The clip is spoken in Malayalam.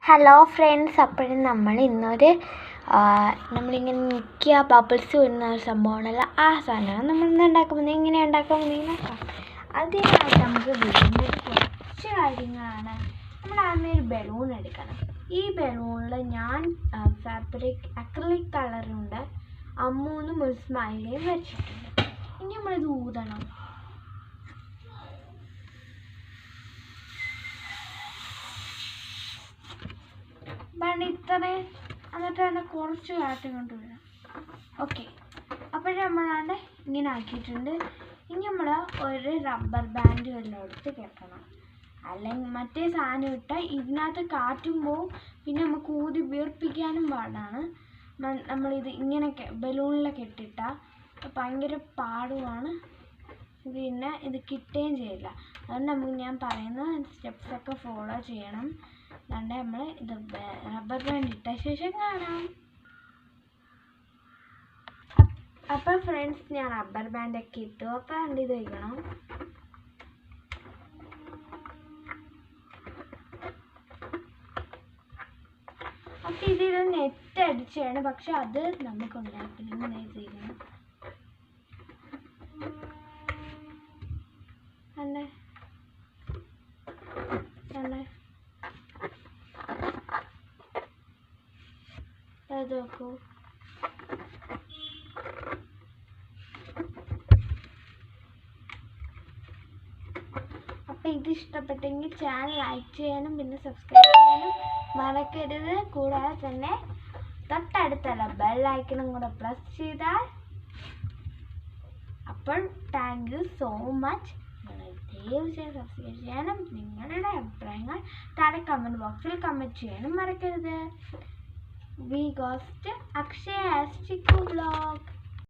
ഹലോ ഫ്രണ്ട്സ്, അപ്പോഴും നമ്മളിങ്ങനെ നിൽക്കുക ബബിൾസ് വരുന്ന ഒരു സംഭവമാണല്ലോ. ആ സാധനമാണ് നമ്മളിന്ന് ഉണ്ടാക്കുന്നത്. എങ്ങനെ ഉണ്ടാക്കുമെന്ന് നോക്കാം. അതിനായിട്ട് നമുക്ക് വേണ്ടത് കുറച്ച് കാര്യങ്ങളാണ്. നമ്മൾ ആദ്യമേ ഒരു ബലൂൺ എടുക്കണം. ഈ ബലൂണിൽ ഞാൻ അക്രിലിക് കളറുണ്ട്, അമ്മൂന്നും ഒരു സ്മൈലിയും വെച്ചിട്ടുണ്ട്. ഇനി നമ്മളിത് ഊതണം. ഇത്രയും എന്നിട്ട് തന്നെ കുറച്ച് കാറ്റ് കൊണ്ടുവരാം. ഓക്കെ, അപ്പോഴും നമ്മളാണ്ട് ഇങ്ങനെ ആക്കിയിട്ടുണ്ട്. ഇനി നമ്മൾ ഒരു റബ്ബർ ബാൻഡ് എല്ലാം എടുത്ത് കെട്ടണം. അല്ലെങ്കിൽ മറ്റേ സാധനം ഇട്ടാൽ ഇതിനകത്ത് കാറ്റും പോവും, പിന്നെ നമുക്ക് ഊതി വീർപ്പിക്കാനും പാടാണ്. നമ്മളിത് ഇങ്ങനെ ബലൂണിലൊക്കെ ഇട്ടിട്ടാൽ ഭയങ്കര പാടുമാണ്. പിന്നെ ഇത് കിട്ടുകയും ചെയ്യില്ല. അതുകൊണ്ട് ഞാൻ പറയുന്ന സ്റ്റെപ്സൊക്കെ ഫോളോ ചെയ്യണം. അതുകൊണ്ട് നമ്മൾ ഇത് റബ്ബർ ബാൻഡ് ഇട്ട ശേഷം കാണാം. അപ്പോൾ ഫ്രണ്ട്സ്, ഞാൻ റബ്ബർ ബാൻഡൊക്കെ ഇട്ടു. അപ്പോൾ ഇത് വയ്ക്കണം. അപ്പോൾ ഇതിൽ നെറ്റ് അടിച്ചാണ്, പക്ഷെ അത് നമുക്കുണ്ടാക്കില്ല. ഇങ്ങനെ ചെയ്യണം. അല്ലേ അത് നോക്കൂ. അപ്പോൾ ഇത് ഇഷ്ടപ്പെട്ടെങ്കിൽ ചാനൽ ലൈക്ക് ചെയ്യാനും പിന്നെ സബ്സ്ക്രൈബ് ചെയ്യാനും മറക്കരുത്. കൂടാതെ തന്നെ തൊട്ടടുത്തുള്ള ബെൽ ഐക്കണും കൂടെ പ്രസ് ചെയ്താൽ അപ്പോൾ താങ്ക് യു സോ മച്ച്. ദയവുചെയ്ത് സബ്സ്ക്രൈബ് ചെയ്യാനും നിങ്ങളുടെ അഭിപ്രായങ്ങൾ താഴെ കമൻറ്റ് ബോക്സിൽ കമൻറ്റ് ചെയ്യാനും മറക്കരുത്. We got Akshay as Chiku vlog.